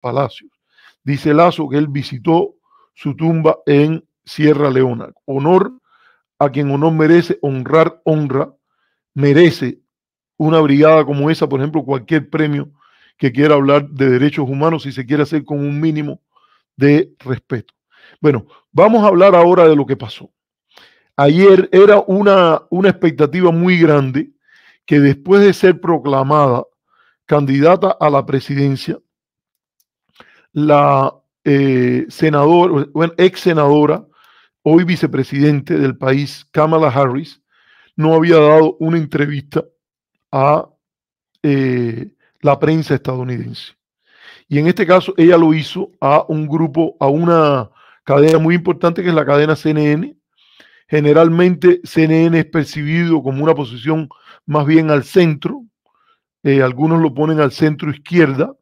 Palacios. Dice Lasso que él visitó su tumba en Sierra Leona. Honor a quien honor merece, honrar honra, merece una brigada como esa, por ejemplo, cualquier premio que quiera hablar de derechos humanos, si se quiere hacer con un mínimo de respeto. Bueno, vamos a hablar ahora de lo que pasó. Ayer era una expectativa muy grande que después de ser proclamada candidata a la presidencia, la senadora, bueno, ex senadora, hoy vicepresidente del país, Kamala Harris, no había dado una entrevista a la prensa estadounidense. Y en este caso ella lo hizo a un grupo, a una cadena muy importante que es la cadena CNN. Generalmente CNN es percibido como una posición más bien al centro, algunos lo ponen al centro izquierda,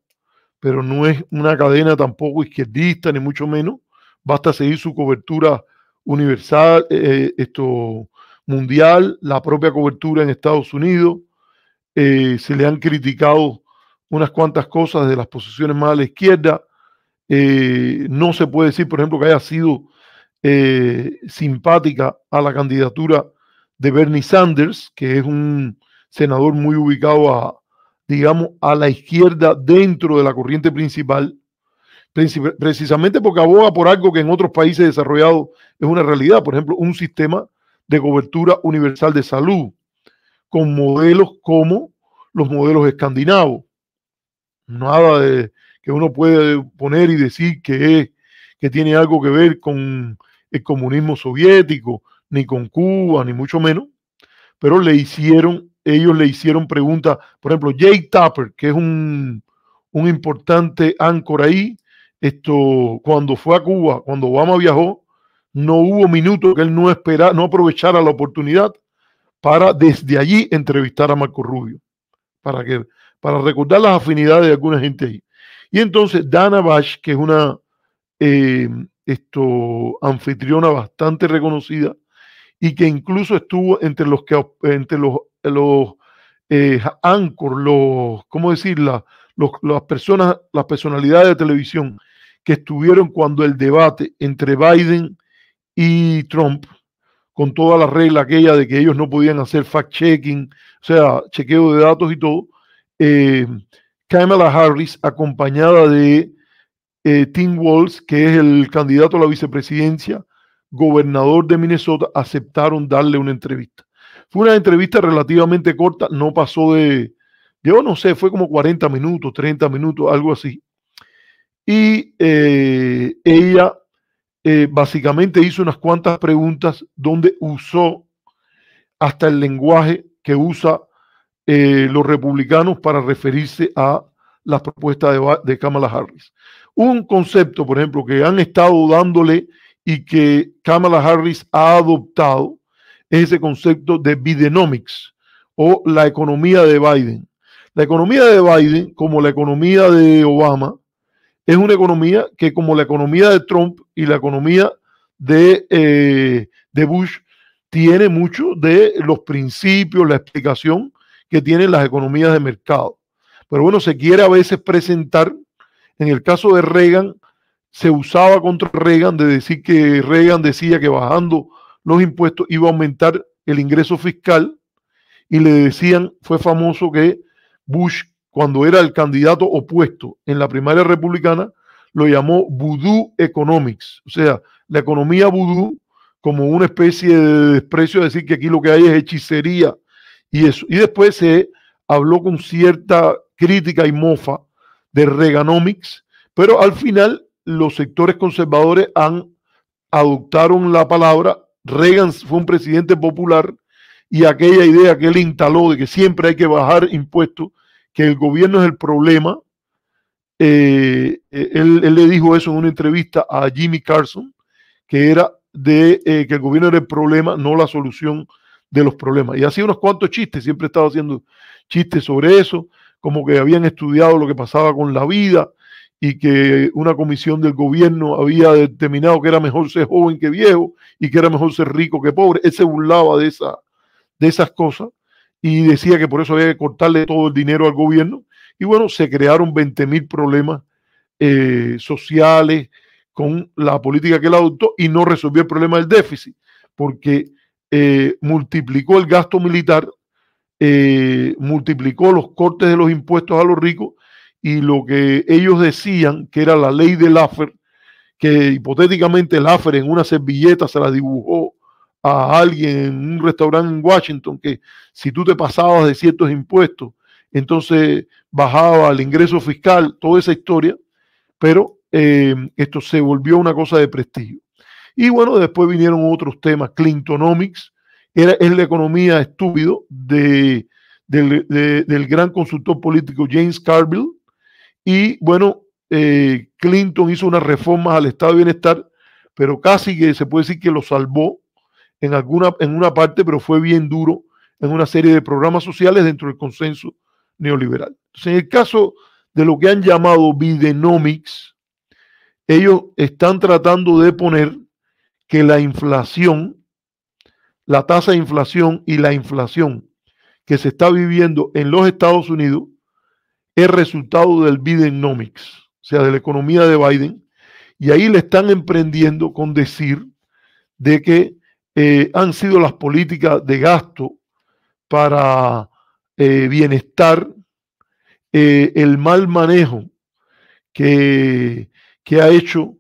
pero no es una cadena tampoco izquierdista, ni mucho menos. Basta seguir su cobertura universal, mundial, la propia cobertura en Estados Unidos. Se le han criticado unas cuantas cosas de las posiciones más a la izquierda. No se puede decir, por ejemplo, que haya sido simpática a la candidatura de Bernie Sanders, que es un senador muy ubicado digamos, a la izquierda dentro de la corriente principal, precisamente porque aboga por algo que en otros países desarrollados es una realidad, por ejemplo, un sistema de cobertura universal de salud, con modelos como los modelos escandinavos. Nada de que uno puede poner y decir que tiene algo que ver con el comunismo soviético, ni con Cuba, ni mucho menos, pero ellos le hicieron preguntas, por ejemplo, Jake Tapper, que es un importante áncora ahí, cuando fue a Cuba, cuando Obama viajó, no hubo minuto que él no aprovechara la oportunidad para desde allí entrevistar a Marco Rubio, para recordar las afinidades de alguna gente ahí. Y entonces Dana Bash, que es una anfitriona bastante reconocida y que incluso estuvo entre los anchor, ¿cómo decirla? Las personalidades de televisión que estuvieron cuando el debate entre Biden y Trump, con toda la regla aquella de que ellos no podían hacer fact-checking, o sea, chequeo de datos y todo, Kamala Harris, acompañada de Tim Walz, que es el candidato a la vicepresidencia, gobernador de Minnesota, aceptaron darle una entrevista. Fue una entrevista relativamente corta, no pasó yo no sé, fue como 40 minutos, 30 minutos, algo así. Y ella básicamente hizo unas cuantas preguntas donde usó hasta el lenguaje que usa los republicanos para referirse a las propuestas de Kamala Harris. Un concepto, por ejemplo, que han estado dándole y que Kamala Harris ha adoptado es ese concepto de Bidenomics o la economía de Biden. La economía de Biden, como la economía de Obama, es una economía que, como la economía de Trump y la economía de Bush, tiene mucho de los principios, la explicación que tienen las economías de mercado. Pero bueno, se quiere a veces presentar, en el caso de Reagan, se usaba contra Reagan de decir que Reagan decía que bajando los impuestos iba a aumentar el ingreso fiscal, y le decían, fue famoso que Bush, cuando era el candidato opuesto en la primaria republicana, lo llamó Voodoo Economics, o sea, la economía voodoo, como una especie de desprecio, decir que aquí lo que hay es hechicería y eso. Y después se habló con cierta crítica y mofa de Reaganomics, pero al final los sectores conservadores adoptaron la palabra. Reagan fue un presidente popular y aquella idea que él instaló de que siempre hay que bajar impuestos, que el gobierno es el problema, él le dijo eso en una entrevista a Jimmy Carson, que era que el gobierno era el problema, no la solución de los problemas. Y hacía unos cuantos chistes, siempre estaba haciendo chistes sobre eso, como que habían estudiado lo que pasaba con la vida y que una comisión del gobierno había determinado que era mejor ser joven que viejo y que era mejor ser rico que pobre. Él se burlaba de esas cosas y decía que por eso había que cortarle todo el dinero al gobierno. Y bueno, se crearon 20.000 problemas sociales con la política que él adoptó y no resolvió el problema del déficit, porque multiplicó el gasto militar, multiplicó los cortes de los impuestos a los ricos y lo que ellos decían que era la ley de Laffer, que hipotéticamente Laffer en una servilleta se la dibujó a alguien en un restaurante en Washington, que si tú te pasabas de ciertos impuestos, entonces bajaba el ingreso fiscal, toda esa historia, pero esto se volvió una cosa de prestigio. Y bueno, después vinieron otros temas, Clintonomics, es la economía estúpido del gran consultor político James Carville, y bueno, Clinton hizo unas reformas al estado de bienestar, pero casi que se puede decir que lo salvó en una parte, pero fue bien duro en una serie de programas sociales dentro del consenso neoliberal. Entonces, en el caso de lo que han llamado Bidenomics, ellos están tratando de poner que la inflación, la tasa de inflación y la inflación que se está viviendo en los Estados Unidos es resultado del Bidenomics, o sea, de la economía de Biden, y ahí le están emprendiendo con decir de que han sido las políticas de gasto para bienestar, el mal manejo que ha hecho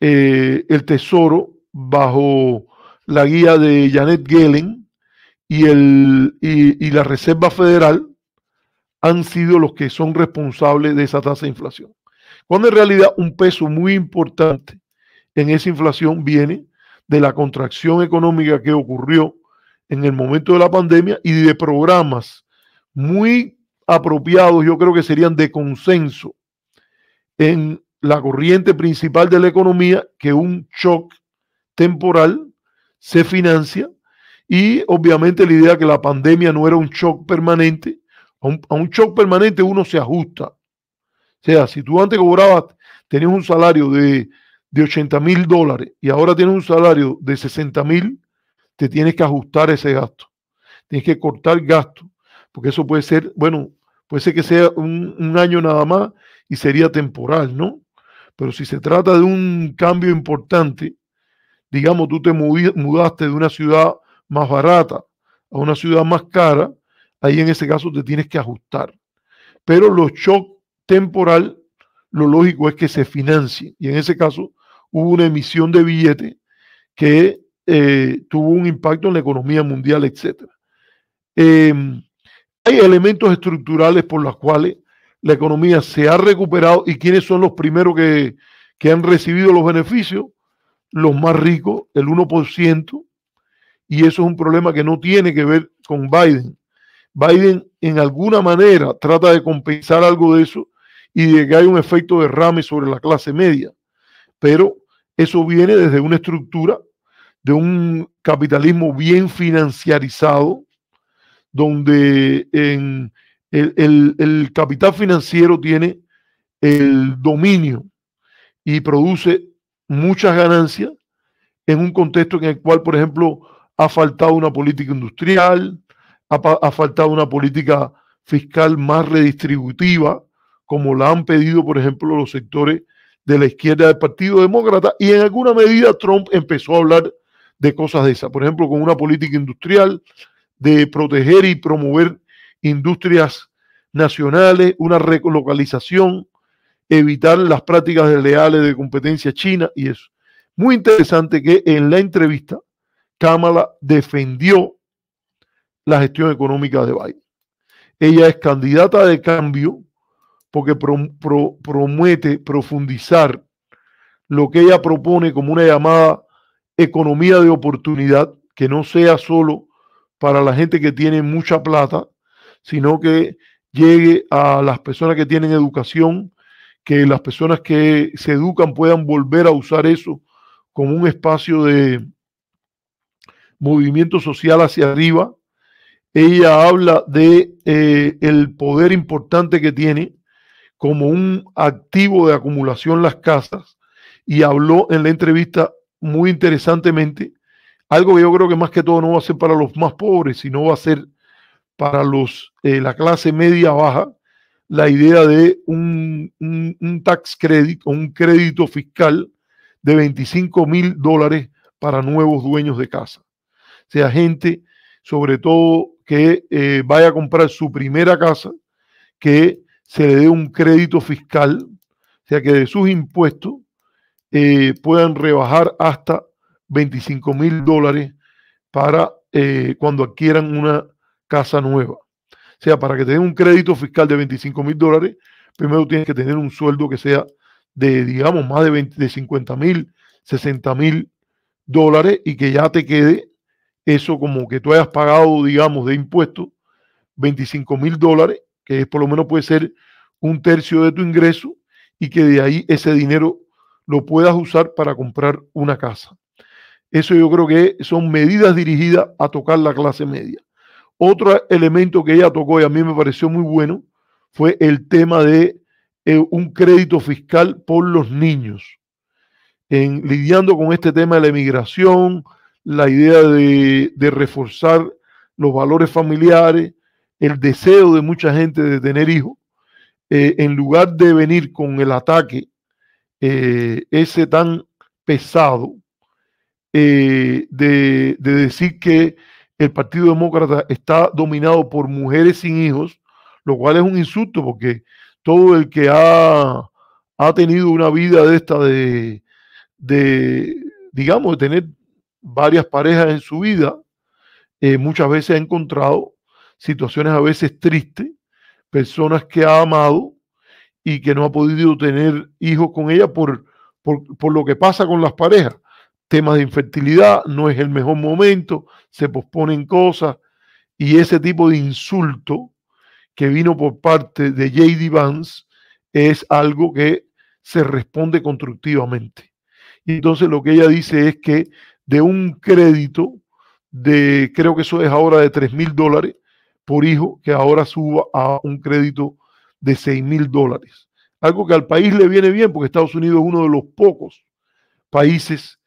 el Tesoro bajo la guía de Janet Yellen y la Reserva Federal han sido los que son responsables de esa tasa de inflación. Cuando en realidad un peso muy importante en esa inflación viene de la contracción económica que ocurrió en el momento de la pandemia y de programas muy apropiados, yo creo que serían de consenso en la corriente principal de la economía, que un shock temporal se financia, y obviamente la idea que la pandemia no era un shock permanente. A un shock permanente uno se ajusta. O sea, si tú antes cobrabas, tenías un salario de $80,000 y ahora tienes un salario de 60,000, te tienes que ajustar ese gasto. Tienes que cortar gastos, porque eso puede ser, bueno, puede ser que sea un año nada más y sería temporal, ¿no? Pero si se trata de un cambio importante, digamos, tú te mudaste de una ciudad más barata a una ciudad más cara, ahí en ese caso te tienes que ajustar. Pero los shocks temporal, lo lógico es que se financien, y en ese caso hubo una emisión de billetes que tuvo un impacto en la economía mundial, etc. Hay elementos estructurales por los cuales la economía se ha recuperado, y ¿quiénes son los primeros que han recibido los beneficios? Los más ricos, el 1%, y eso es un problema que no tiene que ver con Biden. Biden en alguna manera trata de compensar algo de eso y de que haya un efecto derrame sobre la clase media, pero eso viene desde una estructura de un capitalismo bien financiarizado, donde el capital financiero tiene el dominio y produce muchas ganancias en un contexto en el cual, por ejemplo, ha faltado una política industrial, ha faltado una política fiscal más redistributiva, como la han pedido, por ejemplo, los sectores de la izquierda del Partido Demócrata, y en alguna medida Trump empezó a hablar de cosas de esas, por ejemplo, con una política industrial de proteger y promover industrias nacionales, una relocalización, evitar las prácticas desleales de competencia china y eso. Muy interesante que en la entrevista Kamala defendió la gestión económica de Biden. Ella es candidata de cambio porque promete profundizar lo que ella propone como una llamada economía de oportunidad, que no sea solo para la gente que tiene mucha plata, sino que llegue a las personas que tienen educación, que las personas que se educan puedan volver a usar eso como un espacio de movimiento social hacia arriba. Ella habla de el poder importante que tiene como un activo de acumulación las casas, y habló en la entrevista muy interesantemente algo que yo creo que más que todo no va a ser para los más pobres, sino va a ser para la clase media baja, la idea de un tax credit o un crédito fiscal de $25,000 para nuevos dueños de casa. O sea, gente, sobre todo, que vaya a comprar su primera casa, que se le dé un crédito fiscal, o sea, que de sus impuestos puedan rebajar hasta $25,000 para cuando adquieran una casa nueva. O sea, para que te den un crédito fiscal de $25,000, primero tienes que tener un sueldo que sea de, digamos, más de 50,000, $60,000 y que ya te quede eso como que tú hayas pagado, digamos, de impuestos, $25,000, que por lo menos puede ser un tercio de tu ingreso y que de ahí ese dinero lo puedas usar para comprar una casa. Eso yo creo que son medidas dirigidas a tocar la clase media. Otro elemento que ella tocó y a mí me pareció muy bueno fue el tema de un crédito fiscal por los niños. Lidiando con este tema de la emigración, la idea de reforzar los valores familiares, el deseo de mucha gente de tener hijos, en lugar de venir con el ataque ese tan pesado de decir que el Partido Demócrata está dominado por mujeres sin hijos, lo cual es un insulto porque todo el que ha tenido una vida de esta digamos, de tener varias parejas en su vida, muchas veces ha encontrado situaciones a veces tristes, personas que ha amado y que no ha podido tener hijos con ella por lo que pasa con las parejas. Temas de infertilidad, no es el mejor momento, se posponen cosas y ese tipo de insulto que vino por parte de J.D. Vance es algo que se responde constructivamente. Y entonces lo que ella dice es que de un crédito de, creo que eso es ahora de $3,000 por hijo, que ahora suba a un crédito de $6,000. Algo que al país le viene bien porque Estados Unidos es uno de los pocos países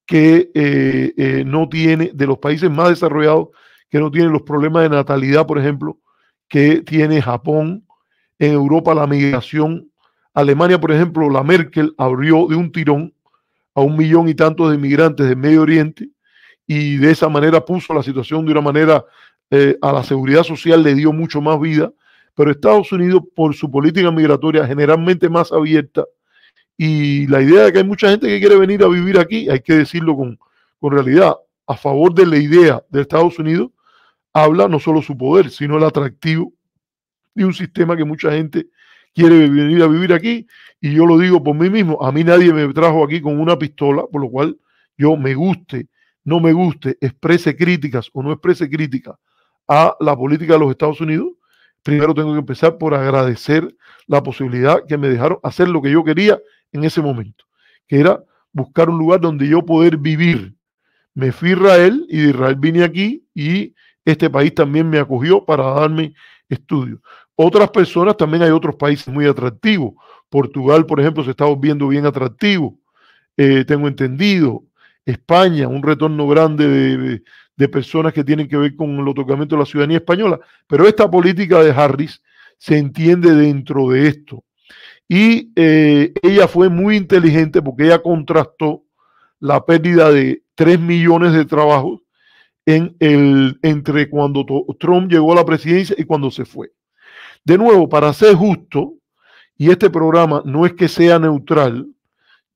que no tiene, de los países más desarrollados, que no tienen los problemas de natalidad, por ejemplo, que tiene Japón. En Europa la migración, Alemania, por ejemplo, la Merkel abrió de un tirón a 1,000,000 y tantos de inmigrantes del Medio Oriente y de esa manera puso la situación de una manera, a la seguridad social le dio mucho más vida, pero Estados Unidos, por su política migratoria generalmente más abierta, y la idea de que hay mucha gente que quiere venir a vivir aquí, hay que decirlo con realidad, a favor de la idea de Estados Unidos, habla no solo su poder, sino el atractivo de un sistema que mucha gente quiere venir a vivir aquí. Y yo lo digo por mí mismo, a mí nadie me trajo aquí con una pistola, por lo cual yo me guste, no me guste, exprese críticas o no exprese críticas a la política de los Estados Unidos, primero tengo que empezar por agradecer la posibilidad que me dejaron hacer lo que yo quería en ese momento, que era buscar un lugar donde yo poder vivir. Me fui a Israel y de Israel vine aquí y este país también me acogió para darme estudios. Otras personas, también hay otros países muy atractivos. Portugal, por ejemplo, se está volviendo bien atractivo, tengo entendido. España, un retorno grande de personas que tienen que ver con el otorgamiento de la ciudadanía española. Pero esta política de Harris se entiende dentro de esto. Y ella fue muy inteligente porque ella contrastó la pérdida de 3 millones de trabajos entre cuando Trump llegó a la presidencia y cuando se fue. De nuevo, para ser justo, y este programa no es que sea neutral,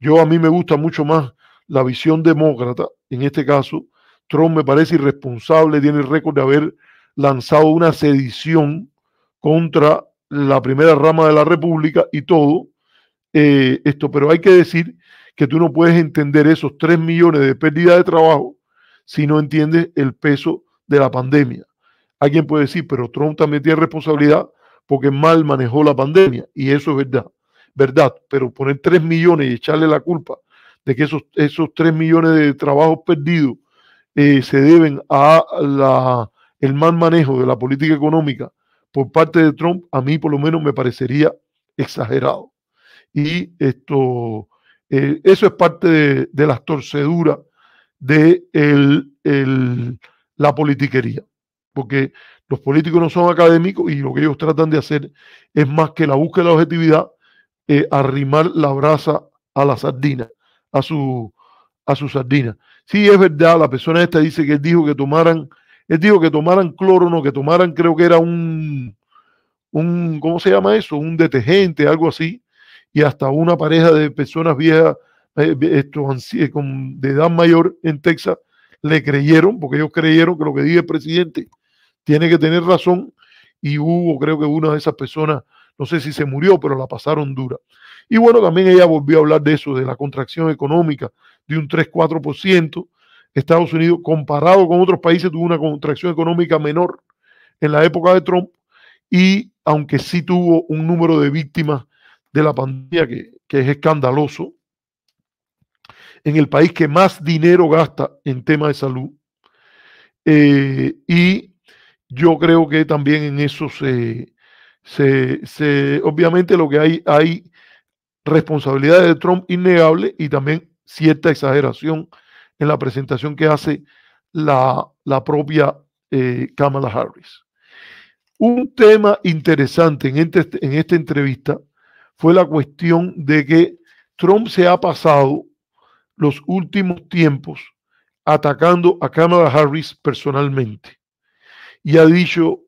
a mí me gusta mucho más la visión demócrata. En este caso, Trump me parece irresponsable, tiene el récord de haber lanzado una sedición contra la primera rama de la República y todo esto, pero hay que decir que tú no puedes entender esos 3 millones de pérdida de trabajo si no entiendes el peso de la pandemia. Alguien puede decir, pero Trump también tiene responsabilidad porque mal manejó la pandemia, y eso es verdad, pero poner 3 millones y echarle la culpa de que esos 3 millones de trabajos perdidos se deben a el mal manejo de la política económica por parte de Trump, a mí por lo menos me parecería exagerado. Y eso es parte de las torceduras de la politiquería, porque Los políticos no son académicos y lo que ellos tratan de hacer es más que la búsqueda de la objetividad, arrimar la brasa a la sardina, a su sardina. Sí, es verdad, la persona esta dice que él dijo que tomaran cloro, no, que tomaran, creo que era ¿cómo se llama eso? Un detergente, algo así, y hasta una pareja de personas viejas, de edad mayor en Texas, le creyeron, porque ellos creyeron que lo que dice el presidente tiene que tener razón, y creo que una de esas personas, no sé si se murió, pero la pasaron dura. Y bueno, también ella volvió a hablar de eso, de la contracción económica de un 3-4%. Estados Unidos, comparado con otros países, tuvo una contracción económica menor en la época de Trump, y aunque sí tuvo un número de víctimas de la pandemia que es escandaloso, en el país que más dinero gasta en temas de salud. Y yo creo que también en eso obviamente lo que hay responsabilidad de Trump innegable y también cierta exageración en la presentación que hace la propia Kamala Harris. Un tema interesante en esta entrevista fue la cuestión de que Trump se ha pasado los últimos tiempos atacando a Kamala Harris personalmente. Y ha dicho,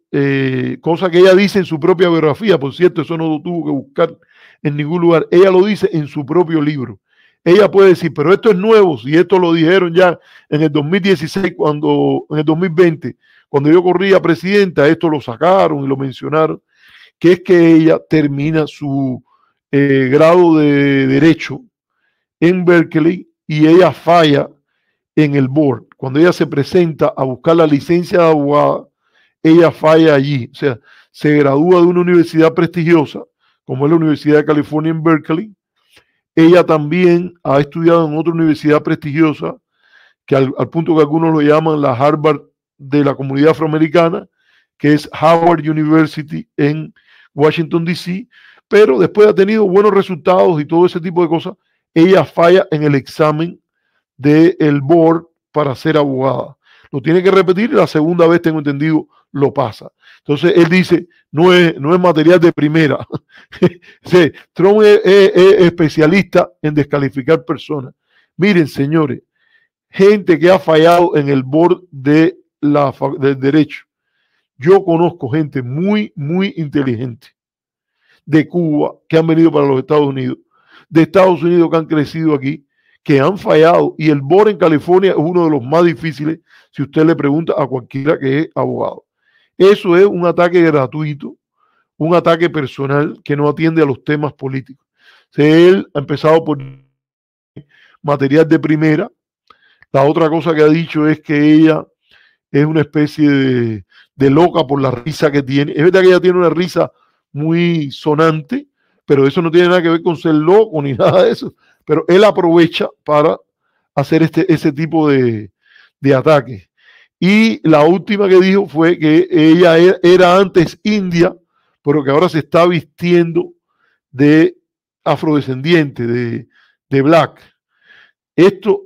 cosa que ella dice en su propia biografía, por cierto, eso no lo tuvo que buscar en ningún lugar, ella lo dice en su propio libro. Ella puede decir, pero esto es nuevo, si esto lo dijeron ya en el 2016, en el 2020, cuando yo corría presidenta, esto lo sacaron y lo mencionaron, que es que ella termina su grado de Derecho en Berkeley y ella falla en el board. Cuando ella se presenta a buscar la licencia de abogada, ella falla allí. O sea, se gradúa de una universidad prestigiosa, como es la Universidad de California en Berkeley. Ella también ha estudiado en otra universidad prestigiosa, que al punto que algunos lo llaman la Harvard de la comunidad afroamericana, que es Howard University en Washington, D.C., pero después ha tenido buenos resultados y todo ese tipo de cosas, ella falla en el examen del board para ser abogada. Lo tiene que repetir y la segunda vez, tengo entendido, lo pasa. Entonces él dice, no es material de primera. Sí, Trump es especialista en descalificar personas. Miren, señores, gente que ha fallado en el board del derecho. Yo conozco gente muy, muy inteligente de Cuba que han venido para los Estados Unidos, de Estados Unidos que han crecido aquí, que han fallado, y el board en California es uno de los más difíciles si usted le pregunta a cualquiera que es abogado. Eso es un ataque gratuito, un ataque personal que no atiende a los temas políticos. Él ha empezado por material de primera. La otra cosa que ha dicho es que ella es una especie de loca por la risa que tiene. Es verdad que ella tiene una risa muy sonante, pero eso no tiene nada que ver con ser loco ni nada de eso. Pero él aprovecha para hacer ese tipo de ataques. Y la última que dijo fue que ella era antes india, pero que ahora se está vistiendo de afrodescendiente, de black. Esto,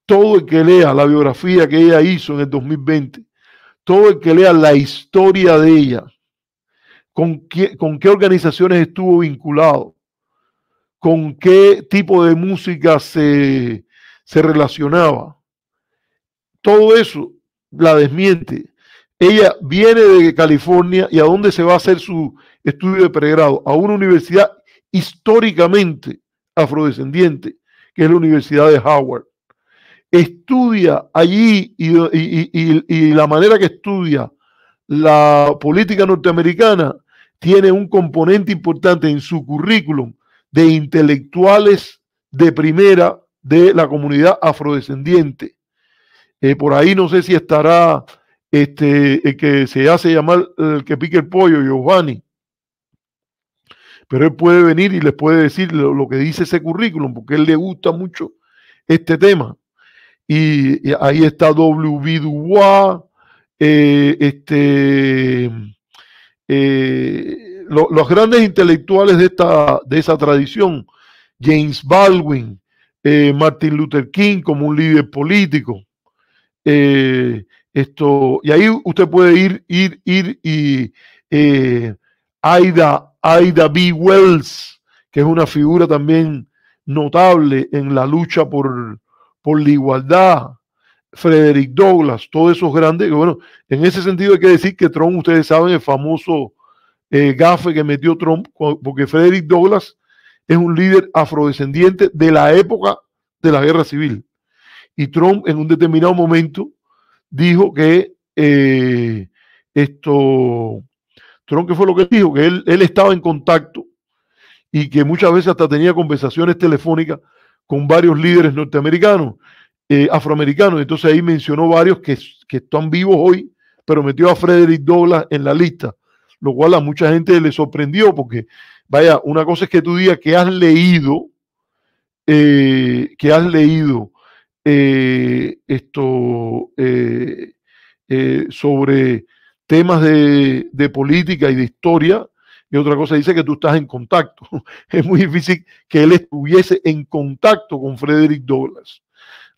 todo el que lea la biografía que ella hizo en el 2020, todo el que lea la historia de ella, con qué organizaciones estuvo vinculado, con qué tipo de música se relacionaba, todo eso la desmiente. Ella viene de California, y ¿a dónde se va a hacer su estudio de pregrado? A una universidad históricamente afrodescendiente, que es la Universidad de Howard. Estudia allí y la manera que estudia la política norteamericana tiene un componente importante en su currículum de intelectuales de primera de la comunidad afrodescendiente. Por ahí no sé si estará el que se hace llamar el que pique el pollo, Giovanni, pero él puede venir y les puede decir lo que dice ese currículum, porque a él le gusta mucho este tema. Y ahí está W.B. Du Bois, los grandes intelectuales de esa tradición, James Baldwin, Martin Luther King como un líder político, Y ahí usted puede ir y Ida B. Wells, que es una figura también notable en la lucha por la igualdad, Frederick Douglass, todos esos grandes, que bueno, en ese sentido hay que decir que Trump, ustedes saben, el famoso gafe que metió Trump, porque Frederick Douglass es un líder afrodescendiente de la época de la guerra civil. Y Trump en un determinado momento dijo que Trump, ¿qué fue lo que dijo? Que él estaba en contacto y que muchas veces hasta tenía conversaciones telefónicas con varios líderes norteamericanos, afroamericanos. Entonces ahí mencionó varios que están vivos hoy, pero metió a Frederick Douglass en la lista, lo cual a mucha gente le sorprendió porque, vaya, una cosa es que tú digas que has leído sobre temas de política y de historia, y otra cosa dice que tú estás en contacto. Es muy difícil que él estuviese en contacto con Frederick Douglass,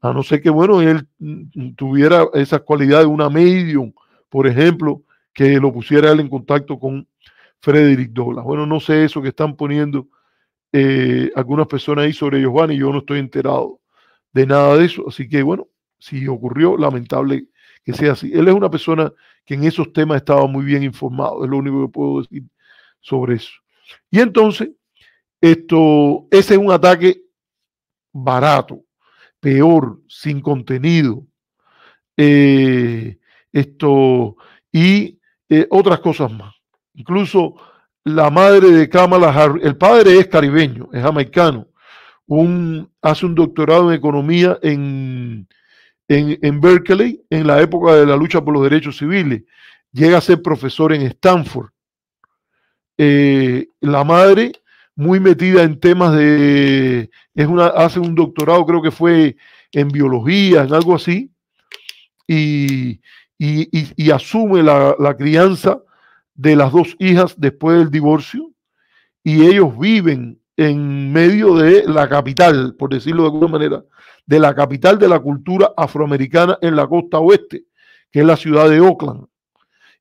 a no ser que, bueno, él tuviera esas cualidades de una medium, por ejemplo, que lo pusiera él en contacto con Frederick Douglass. Bueno, no sé eso que están poniendo algunas personas ahí sobre Giovanni, yo no estoy enterado de nada de eso, así que bueno, si ocurrió, lamentable que sea así. Él es una persona que en esos temas estaba muy bien informado, es lo único que puedo decir sobre eso. Y entonces, ese es un ataque barato, peor, sin contenido, y otras cosas más. Incluso la madre de Kamala Harris, el padre es caribeño, es jamaicano, hace un doctorado en economía en Berkeley, en la época de la lucha por los derechos civiles, llega a ser profesor en Stanford. La madre, muy metida en temas hace un doctorado, creo que fue en biología, en algo así, y asume la crianza de las dos hijas después del divorcio, y ellos viven en medio de la capital, por decirlo de alguna manera, de la capital de la cultura afroamericana en la costa oeste, que es la ciudad de Oakland.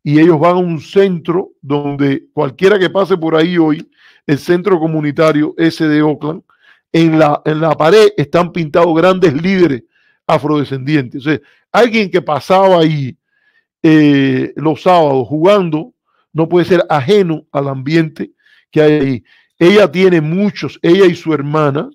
Y ellos van a un centro donde cualquiera que pase por ahí hoy, el centro comunitario ese de Oakland, en la pared están pintados grandes líderes afrodescendientes. O sea, alguien que pasaba ahí los sábados jugando no puede ser ajeno al ambiente que hay ahí. Ella y su hermana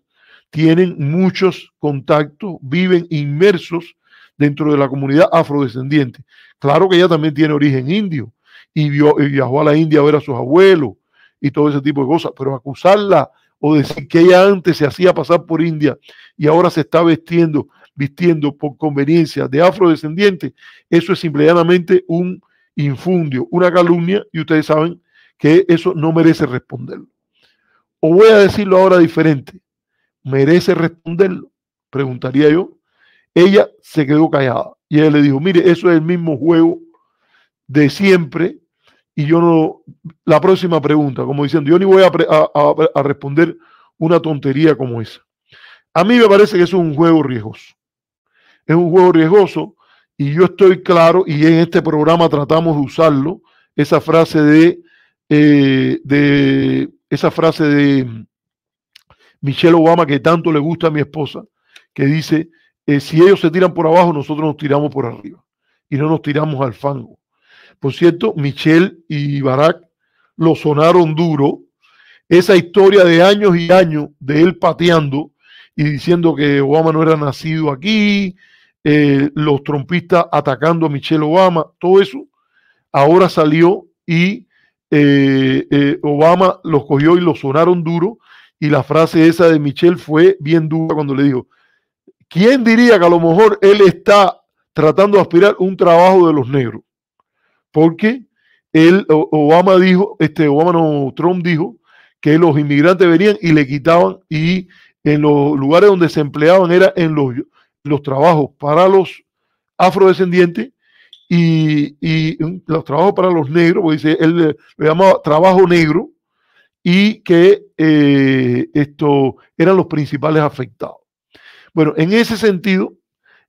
tienen muchos contactos, viven inmersos dentro de la comunidad afrodescendiente. Claro que ella también tiene origen indio y viajó a la India a ver a sus abuelos y todo ese tipo de cosas, pero acusarla o decir que ella antes se hacía pasar por india y ahora se está vistiendo por conveniencia de afrodescendiente, eso es simplemente un infundio, una calumnia, y ustedes saben que eso no merece responderlo. O voy a decirlo ahora diferente, ¿merece responderlo? Preguntaría yo. Ella se quedó callada y ella le dijo, mire, eso es el mismo juego de siempre y yo no, la próxima pregunta, como diciendo, yo ni voy a responder una tontería como esa. A mí me parece que eso es un juego riesgoso. Es un juego riesgoso y yo estoy claro, y en este programa tratamos de usarlo, esa frase de Michelle Obama, que tanto le gusta a mi esposa, que dice, si ellos se tiran por abajo, nosotros nos tiramos por arriba y no nos tiramos al fango. Por cierto, Michelle y Barack lo sonaron duro. Esa historia de años y años de él pateando y diciendo que Obama no era nacido aquí, los trumpistas atacando a Michelle Obama, todo eso ahora salió y Obama los cogió y los sonaron duro, y la frase esa de Michelle fue bien dura cuando le dijo, ¿quién diría que a lo mejor él está tratando de aspirar un trabajo de los negros? Porque Trump dijo que los inmigrantes venían y le quitaban, y en los lugares donde se empleaban era en los trabajos para los afrodescendientes y los trabajos para los negros, porque dice, él lo llamaba trabajo negro, y que eran los principales afectados. Bueno, en ese sentido,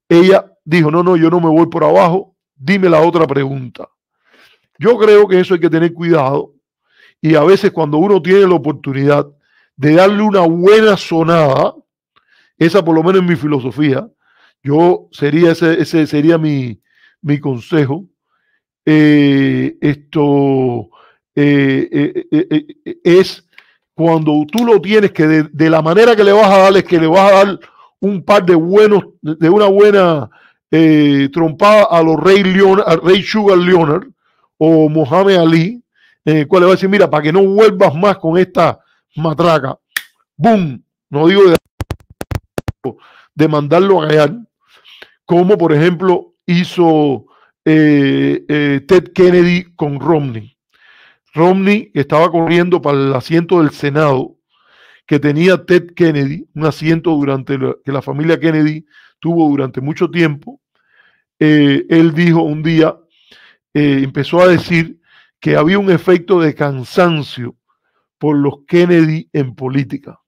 ella dijo, no, yo no me voy por abajo, dime la otra pregunta. Yo creo que eso hay que tener cuidado, y a veces cuando uno tiene la oportunidad de darle una buena sonada, esa por lo menos es mi filosofía, ese sería mi consejo. Es cuando tú lo tienes que de la manera que le vas a dar es que le vas a dar un par de una buena trompada a los Ray Sugar Leonard o Mohamed Ali, en el cual le va a decir, mira, para que no vuelvas más con esta matraca, ¡boom! No digo de mandarlo a callar, como por ejemplo hizo Ted Kennedy con Romney. Romney, que estaba corriendo para el asiento del Senado que tenía Ted Kennedy, un asiento que la familia Kennedy tuvo durante mucho tiempo, él dijo un día, empezó a decir que había un efecto de cansancio por los Kennedy en política.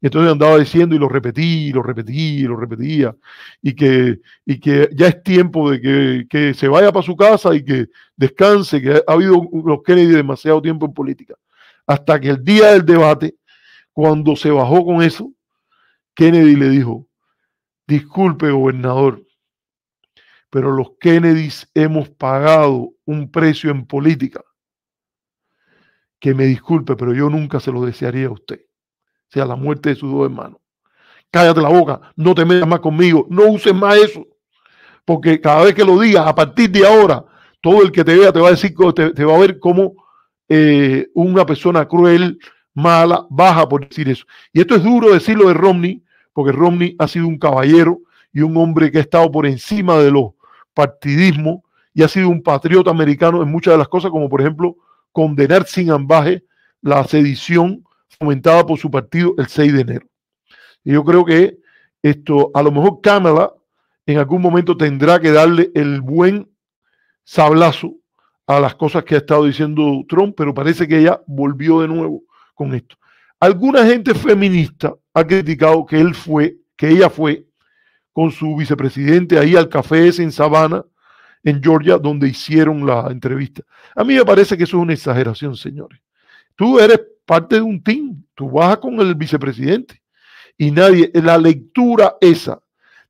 Entonces andaba diciendo y lo repetía, y lo repetía, y lo repetía, y que ya es tiempo de que se vaya para su casa y que descanse, que ha habido los Kennedy demasiado tiempo en política. Hasta que el día del debate, cuando se bajó con eso, Kennedy le dijo, disculpe, gobernador, pero los Kennedys hemos pagado un precio en política que me disculpe, pero yo nunca se lo desearía a usted. O sea, la muerte de sus dos hermanos. Cállate la boca, no te metas más conmigo, no uses más eso, porque cada vez que lo digas, a partir de ahora, todo el que te vea te va a decir, te va a ver como una persona cruel, mala, baja por decir eso. Y esto es duro decirlo de Romney, porque Romney ha sido un caballero y un hombre que ha estado por encima de los partidismos y ha sido un patriota americano en muchas de las cosas, como por ejemplo condenar sin ambaje la sedición fomentada por su partido el 6 de enero. Y yo creo que a lo mejor Kamala en algún momento tendrá que darle el buen sablazo a las cosas que ha estado diciendo Trump, pero parece que ella volvió de nuevo con esto. Alguna gente feminista ha criticado que ella fue con su vicepresidente ahí al café ese en Savannah, en Georgia, donde hicieron la entrevista. A mí me parece que eso es una exageración, señores. Tú eres parte de un team, tú vas con el vicepresidente y la lectura esa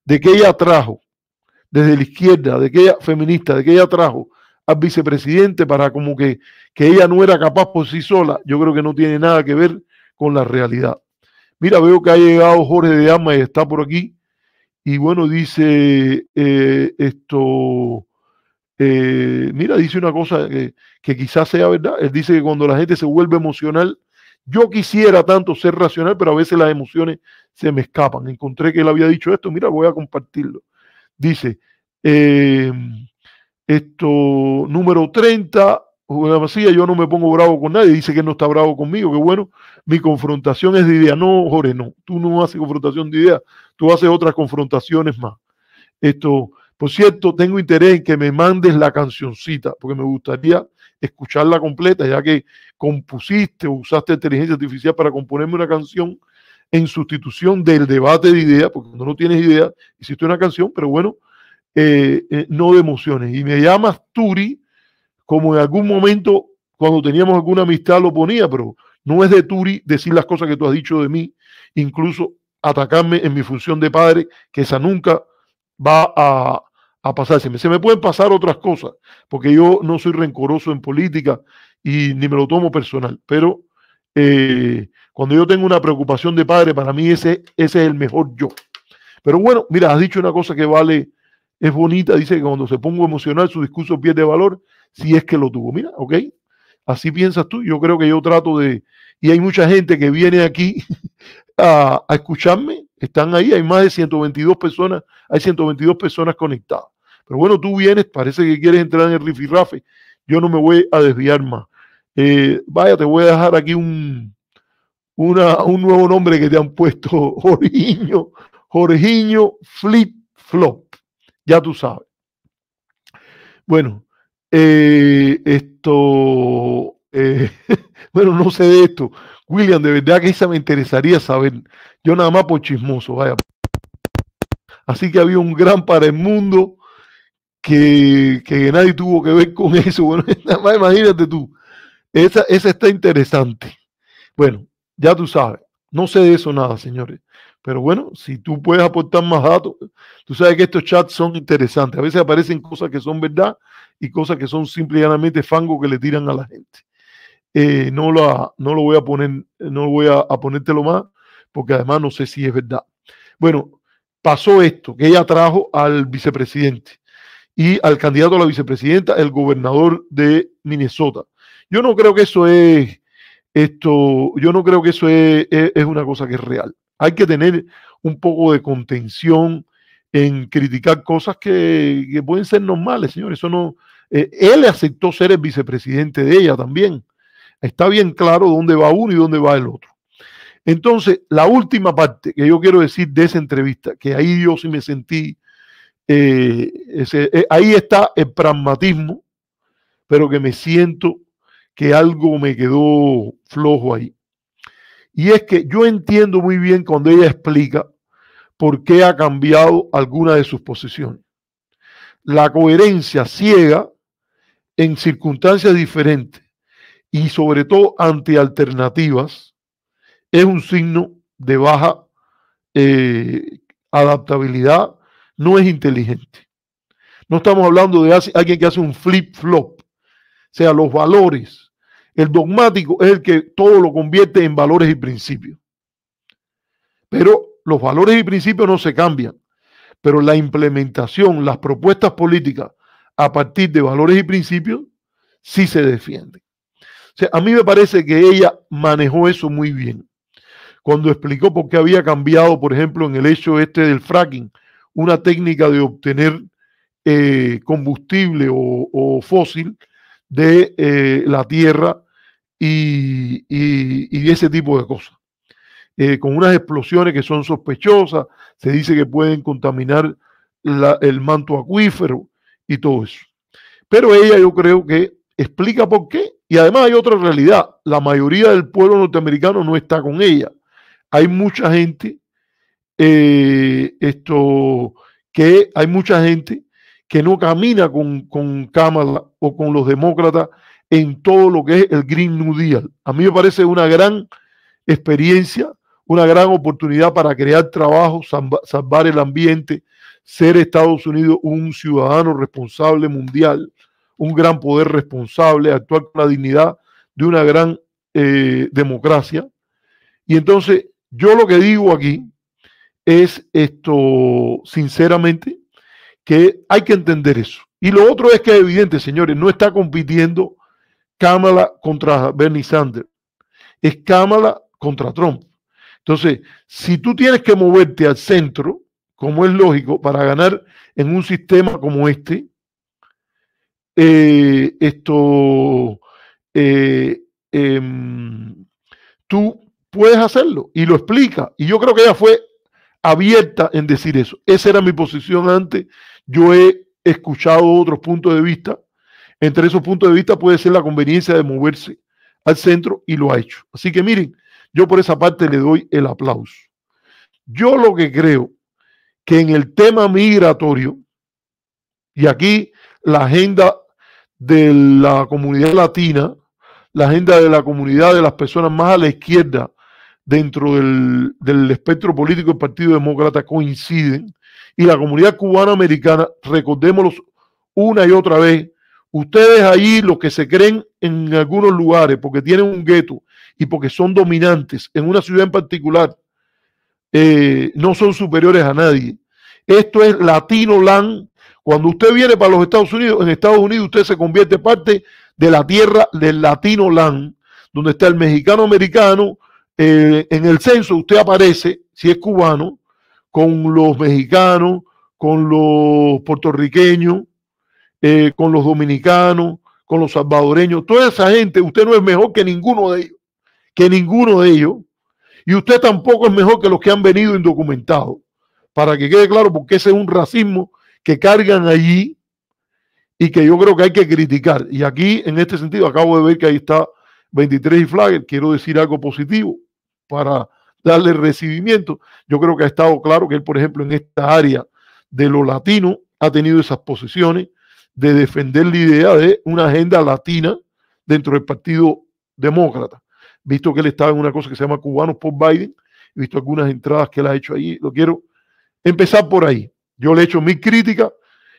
de que ella trajo desde la izquierda, de que ella feminista, de que ella trajo al vicepresidente para como que ella no era capaz por sí sola, yo creo que no tiene nada que ver con la realidad. Mira, veo que ha llegado Jorge de Ama y está por aquí. Y bueno, dice mira, dice una cosa que quizás sea verdad. Él dice que cuando la gente se vuelve emocional, yo quisiera tanto ser racional, pero a veces las emociones se me escapan. Encontré que él había dicho esto, mira, voy a compartirlo. Dice, número 30, yo no me pongo bravo con nadie, dice que no está bravo conmigo, que bueno, mi confrontación es de idea. No, Jorge, no, tú no haces confrontación de ideas, tú haces otras confrontaciones más. Por cierto, tengo interés en que me mandes la cancioncita, porque me gustaría escucharla completa, ya que compusiste o usaste inteligencia artificial para componerme una canción en sustitución del debate de ideas, porque cuando no tienes idea, hiciste una canción, pero bueno, no de emociones. Y me llamas Turi, como en algún momento, cuando teníamos alguna amistad, lo ponía, pero no es de Turi decir las cosas que tú has dicho de mí, incluso atacarme en mi función de padre, que esa nunca va a pasarse. Se me pueden pasar otras cosas, porque yo no soy rencoroso en política y ni me lo tomo personal, pero cuando yo tengo una preocupación de padre, para mí ese es el mejor yo. Pero bueno, mira, has dicho una cosa que vale, es bonita, dice que cuando se ponga emocional su discurso pierde valor, si es que lo tuvo. Mira, ok, así piensas tú. Yo creo que yo trato y hay mucha gente que viene aquí a escucharme, están ahí, hay más de 122 personas, hay 122 personas conectadas. Pero bueno, tú vienes, parece que quieres entrar en el rifirrafe, yo no me voy a desviar más. Vaya, te voy a dejar aquí un nuevo nombre que te han puesto, Jorginho Flip Flop, ya tú sabes. Bueno, bueno, no sé de esto. William, de verdad que esa me interesaría saber. Yo nada más por chismoso, vaya. Así que había un gran para el mundo que nadie tuvo que ver con eso. Bueno, nada más imagínate tú. Esa está interesante. Bueno, ya tú sabes. No sé de eso nada, señores. Pero bueno, si tú puedes aportar más datos, tú sabes que estos chats son interesantes. A veces aparecen cosas que son verdad y cosas que son simplemente fango que le tiran a la gente. No lo voy a poner, no voy a ponértelo más, porque además no sé si es verdad. Bueno, pasó esto, que ella trajo al vicepresidente y al candidato a la vicepresidenta, el gobernador de Minnesota. Yo no creo que eso es yo no creo que eso es una cosa que es real. Hay que tener un poco de contención en criticar cosas que pueden ser normales, señores. Eso no, él aceptó ser el vicepresidente de ella también. Está bien claro dónde va uno y dónde va el otro. Entonces, la última parte que yo quiero decir de esa entrevista, que ahí yo sí me sentí, ahí está el pragmatismo, pero que me siento que algo me quedó flojo ahí. Y es que yo entiendo muy bien cuando ella explica por qué ha cambiado alguna de sus posiciones. La coherencia ciega en circunstancias diferentes y sobre todo ante alternativas es un signo de baja adaptabilidad, no es inteligente. No estamos hablando de alguien que hace un flip-flop, o sea, los valores. El dogmático es el que todo lo convierte en valores y principios. Pero los valores y principios no se cambian. Pero la implementación, las propuestas políticas a partir de valores y principios, sí se defienden. O sea, a mí me parece que ella manejó eso muy bien. Cuando explicó por qué había cambiado, por ejemplo, en el hecho del fracking, una técnica de obtener combustible o fósil de la tierra y ese tipo de cosas. Con unas explosiones que son sospechosas, se dice que pueden contaminar el manto acuífero y todo eso. Pero ella yo creo que explica por qué, y además hay otra realidad, la mayoría del pueblo norteamericano no está con ella. Hay mucha gente, hay mucha gente que no camina con Kamala o con los demócratas en todo lo que es el Green New Deal. A mí me parece una gran experiencia, una gran oportunidad para crear trabajo, salvar el ambiente, ser Estados Unidos un ciudadano responsable mundial, un gran poder responsable, actuar con la dignidad de una gran democracia. Y entonces, yo lo que digo aquí es sinceramente, que hay que entender eso. Y lo otro es que es evidente, señores, no está compitiendo Kamala contra Bernie Sanders, es Kamala contra Trump. Entonces, si tú tienes que moverte al centro, como es lógico, para ganar en un sistema como este, tú puedes hacerlo y lo explica. Y yo creo que ella fue abierta en decir eso. Esa era mi posición antes. Yo he escuchado otros puntos de vista. Entre esos puntos de vista puede ser la conveniencia de moverse al centro y lo ha hecho. Así que miren, yo por esa parte le doy el aplauso. Yo lo que creo que en el tema migratorio, y aquí la agenda de la comunidad latina, la agenda de la comunidad de las personas más a la izquierda dentro del espectro político del Partido Demócrata coinciden, y la comunidad cubana-americana, recordémoslo una y otra vez, ustedes allí, los que se creen en algunos lugares porque tienen un gueto y porque son dominantes en una ciudad en particular, no son superiores a nadie. Esto es Latino Land. Cuando usted viene para los Estados Unidos, en Estados Unidos usted se convierte parte de la tierra del Latino Land, donde está el mexicano americano. En el censo usted aparece, si es cubano, con los mexicanos, con los puertorriqueños, con los dominicanos, con los salvadoreños. Toda esa gente, usted no es mejor que ninguno de ellos, y usted tampoco es mejor que los que han venido indocumentados, para que quede claro, porque ese es un racismo que cargan allí y que yo creo que hay que criticar. Y aquí, en este sentido, acabo de ver que ahí está 23 y Flagger. Quiero decir algo positivo para darle recibimiento. Yo creo que ha estado claro que él, por ejemplo, en esta área de lo latino, ha tenido esas posiciones de defender la idea de una agenda latina dentro del Partido Demócrata. Visto que él estaba en una cosa que se llama Cubanos por Biden, he visto algunas entradas que él ha hecho ahí, lo quiero empezar por ahí. Yo le he hecho mi crítica,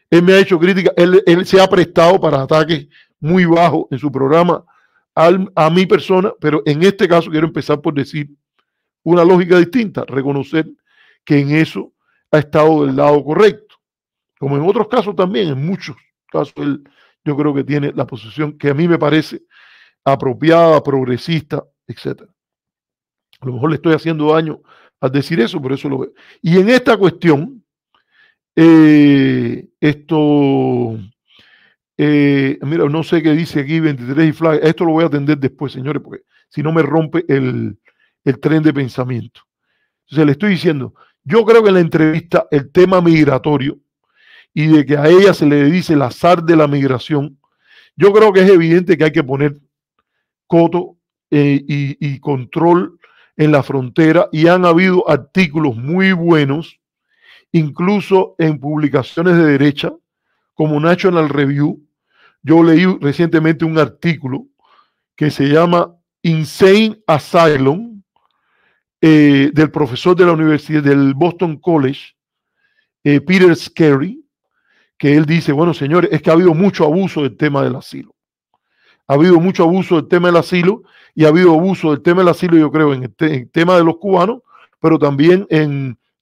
él me ha hecho crítica, él se ha prestado para ataques muy bajos en su programa a mi persona, pero en este caso quiero empezar por decir una lógica distinta, reconocer que en eso ha estado del lado correcto, como en otros casos también, en muchos casos él, yo creo que tiene la posición que a mí me parece apropiada, progresista, etc. A lo mejor le estoy haciendo daño al decir eso, por eso lo veo. Y en esta cuestión, mira, no sé qué dice aquí 23 y flag, esto lo voy a atender después, señores, porque si no me rompe el tren de pensamiento. Entonces le estoy diciendo, yo creo que en la entrevista el tema migratorio y de que a ella se le dice el azar de la migración, yo creo que es evidente que hay que poner coto y control en la frontera, y han habido artículos muy buenos, incluso en publicaciones de derecha, como National Review. Yo leí recientemente un artículo que se llama Insane Asylum, del profesor de la Universidad del Boston College, Peter Scarry, que él dice, bueno, señores, es que ha habido mucho abuso del tema del asilo. Ha habido mucho abuso del tema del asilo, y ha habido abuso del tema del asilo, yo creo, en el tema de los cubanos, pero también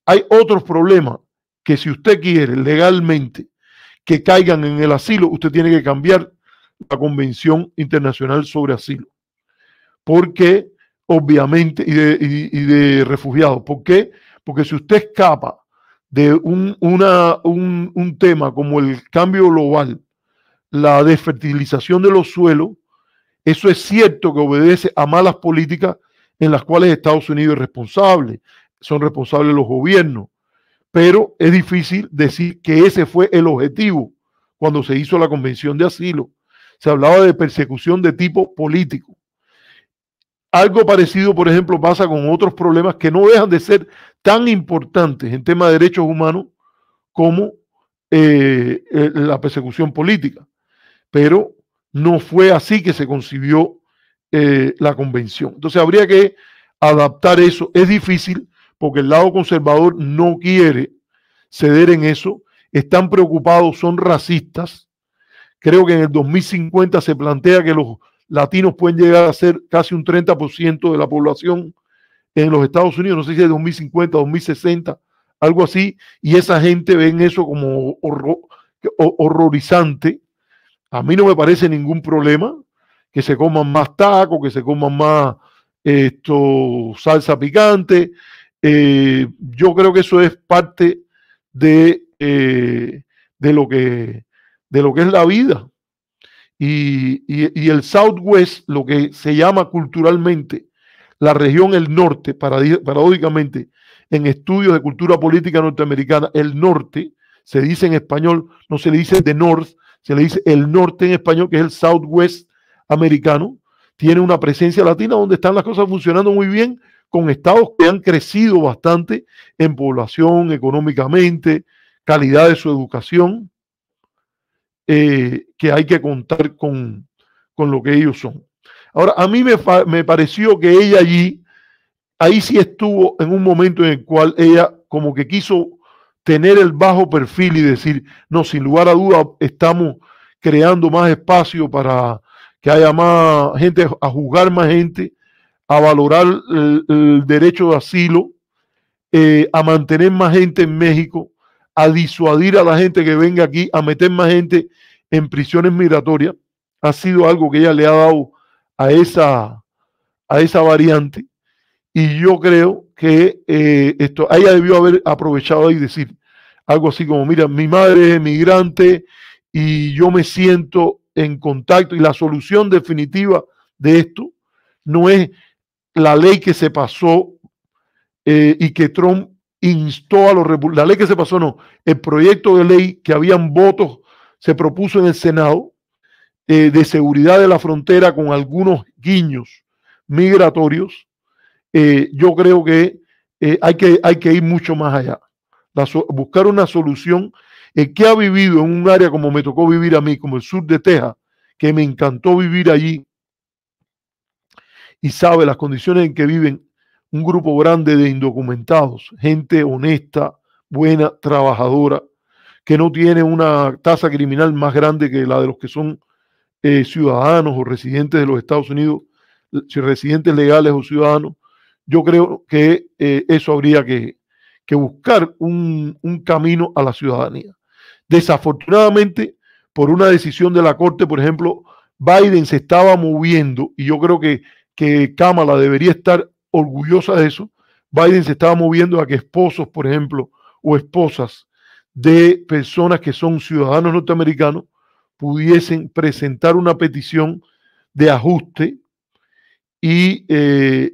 hay otros problemas que si usted quiere legalmente que caigan en el asilo, usted tiene que cambiar la Convención Internacional sobre Asilo. Porque, obviamente, y de refugiados. ¿Por qué? Porque si usted escapa de un tema como el cambio global, la desfertilización de los suelos, eso es cierto que obedece a malas políticas en las cuales Estados Unidos es responsable, son responsables los gobiernos, pero es difícil decir que ese fue el objetivo cuando se hizo la Convención de Asilo. Se hablaba de persecución de tipo político. Algo parecido, por ejemplo, pasa con otros problemas que no dejan de ser tan importantes en temas de derechos humanos como la persecución política. Pero no fue así que se concibió la convención. Entonces habría que adaptar eso. Es difícil porque el lado conservador no quiere ceder en eso. Están preocupados, son racistas. Creo que en el 2050 se plantea que los latinos pueden llegar a ser casi un 30% de la población en los Estados Unidos. No sé si es 2050, 2060, algo así. Y esa gente ven eso como horrorizante. A mí no me parece ningún problema que se coman más tacos, que se coman más salsa picante. Yo creo que eso es parte de lo que es la vida. Y el Southwest, lo que se llama culturalmente la región el norte, paradójicamente, en estudios de cultura política norteamericana, el norte, se dice en español, no se le dice the North, se le dice el norte en español, que es el Southwest americano, tiene una presencia latina donde están las cosas funcionando muy bien, con estados que han crecido bastante en población, económicamente, calidad de su educación, que hay que contar con lo que ellos son. Ahora, a mí me pareció que ella ahí sí estuvo en un momento en el cual ella como que quiso tener el bajo perfil y decir, no, sin lugar a duda estamos creando más espacio para que haya más gente, a juzgar más gente, a valorar el derecho de asilo, a mantener más gente en México, a disuadir a la gente que venga aquí, a meter más gente en prisiones migratorias. Ha sido algo que ella le ha dado a esa variante. Y yo creo que ella debió haber aprovechado y decir algo así como, mira, mi madre es emigrante y yo me siento en contacto, y la solución definitiva de esto no es la ley que se pasó y que Trump instó a los republicanos. La ley que se pasó no, el proyecto de ley que habían votos, se propuso en el Senado, de seguridad de la frontera con algunos guiños migratorios. Yo creo que hay que ir mucho más allá, buscar una solución El que ha vivido en un área como me tocó vivir a mí, como el sur de Texas, que me encantó vivir allí, y sabe las condiciones en que viven un grupo grande de indocumentados, gente honesta, buena, trabajadora, que no tiene una tasa criminal más grande que la de los que son ciudadanos o residentes de los Estados Unidos, residentes legales o ciudadanos. Yo creo que eso habría que buscar un camino a la ciudadanía. Desafortunadamente, por una decisión de la Corte, por ejemplo, Biden se estaba moviendo, y yo creo que Kamala debería estar orgullosa de eso. Biden se estaba moviendo a que esposos, por ejemplo, o esposas de personas que son ciudadanos norteamericanos pudiesen presentar una petición de ajuste, y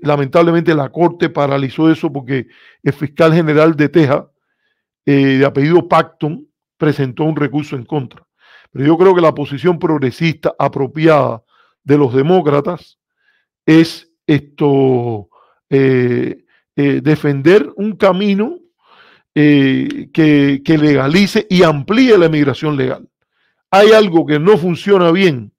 lamentablemente la Corte paralizó eso porque el fiscal general de Texas, de apellido Paxton, presentó un recurso en contra. Pero yo creo que la posición progresista apropiada de los demócratas es defender un camino que legalice y amplíe la emigración legal. Hay algo que no funciona bien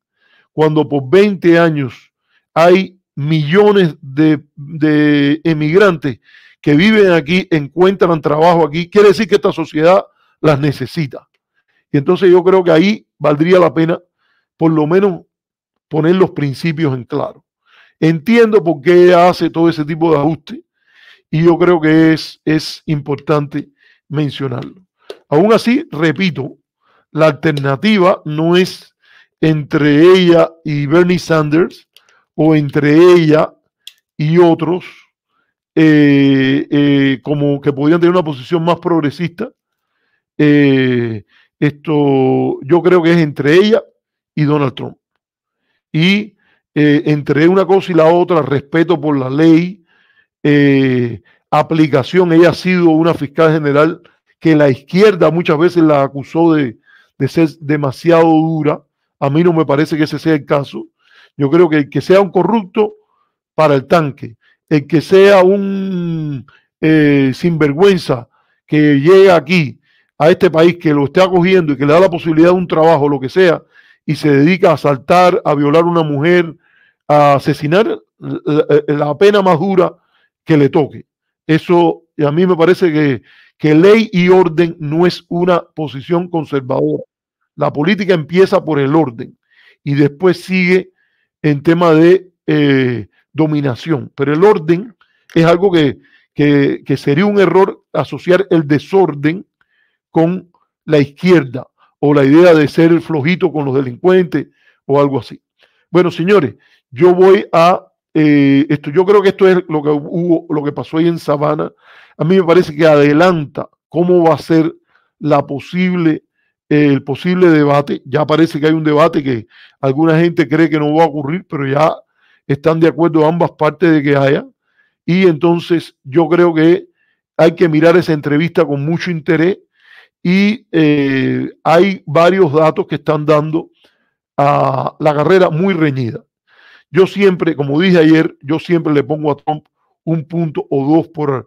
cuando por 20 años hay millones de emigrantes que viven aquí, encuentran trabajo aquí. Quiere decir que esta sociedad las necesita. Y entonces yo creo que ahí valdría la pena por lo menos poner los principios en claro. Entiendo por qué hace todo ese tipo de ajuste, y yo creo que es importante mencionarlo. Aún así, repito, la alternativa no es entre ella y Bernie Sanders o entre ella y otros como que podrían tener una posición más progresista. Yo creo que es entre ella y Donald Trump. Y entre una cosa y la otra, respeto por la ley, aplicación. Ella ha sido una fiscal general que la izquierda muchas veces la acusó de ser demasiado dura. A mí no me parece que ese sea el caso. Yo creo que el que sea un corrupto, para el tanque. El que sea un sinvergüenza que llega aquí, a este país, que lo esté acogiendo y que le da la posibilidad de un trabajo, lo que sea, y se dedica a asaltar, a violar a una mujer, a asesinar, la pena más dura que le toque. Eso a mí me parece que ley y orden no es una posición conservadora. La política empieza por el orden y después sigue en tema de dominación. Pero el orden es algo que sería un error asociar el desorden con la izquierda o la idea de ser flojito con los delincuentes o algo así. Bueno, señores, yo voy a yo creo que esto es lo que pasó ahí en Savannah. A mí me parece que adelanta cómo va a ser el posible debate. Ya parece que hay un debate que alguna gente cree que no va a ocurrir, pero ya están de acuerdo ambas partes de que haya. Y entonces yo creo que hay que mirar esa entrevista con mucho interés, y hay varios datos que están dando a la carrera muy reñida. Yo siempre, como dije ayer, yo siempre le pongo a Trump un punto o dos por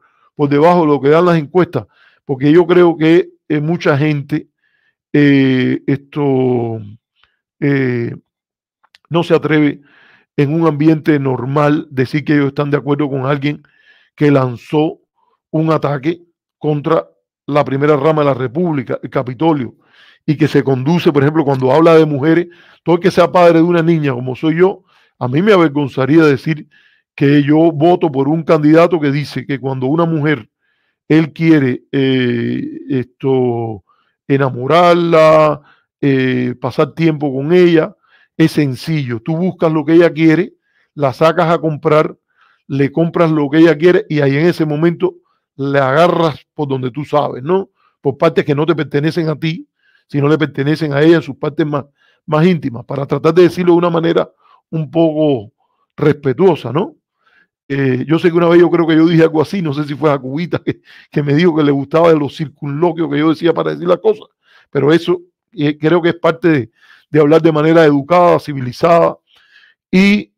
debajo de lo que dan las encuestas, porque yo creo que mucha gente no se atreve en un ambiente normal decir que ellos están de acuerdo con alguien que lanzó un ataque contra la primera rama de la República, el Capitolio, y que se conduce, por ejemplo, cuando habla de mujeres, todo el que sea padre de una niña como soy yo, a mí me avergonzaría decir que yo voto por un candidato que dice que cuando una mujer, él quiere enamorarla, pasar tiempo con ella, es sencillo. Tú buscas lo que ella quiere, la sacas a comprar, le compras lo que ella quiere, y ahí en ese momento le agarras por donde tú sabes, ¿no? Por partes que no te pertenecen a ti, sino le pertenecen a ella en sus partes más íntimas, para tratar de decirlo de una manera un poco respetuosa, ¿no? Yo sé que una vez yo creo que yo dije algo así, no sé si fue a Cubita que me dijo que le gustaba de los circunloquios que yo decía para decir las cosas, pero eso creo que es parte de hablar de manera educada, civilizada, y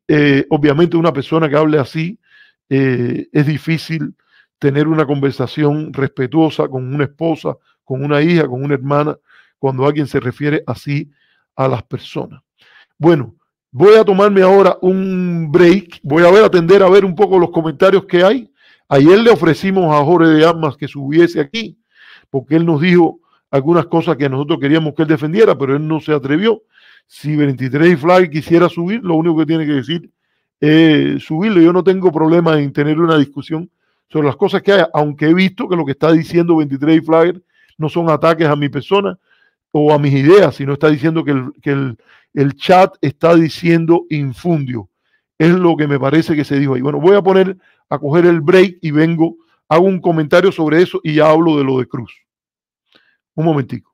obviamente una persona que hable así, es difícil tener una conversación respetuosa con una esposa, con una hija, con una hermana, cuando alguien se refiere así a las personas. Bueno, voy a tomarme ahora un break, voy a atender a ver un poco los comentarios que hay. Ayer le ofrecimos a Jorge de Armas que subiese aquí, porque él nos dijo algunas cosas que nosotros queríamos que él defendiera, pero él no se atrevió. Si 23 y Fly quisiera subir, lo único que tiene que decir es subirlo. Yo no tengo problema en tener una discusión sobre las cosas que hay, aunque he visto que lo que está diciendo 23 y Flyer no son ataques a mi persona o a mis ideas, sino está diciendo que el chat está diciendo infundio. Es lo que me parece que se dijo ahí. Bueno, voy a coger el break y vengo, hago un comentario sobre eso y ya hablo de lo de Cruz. Un momentico.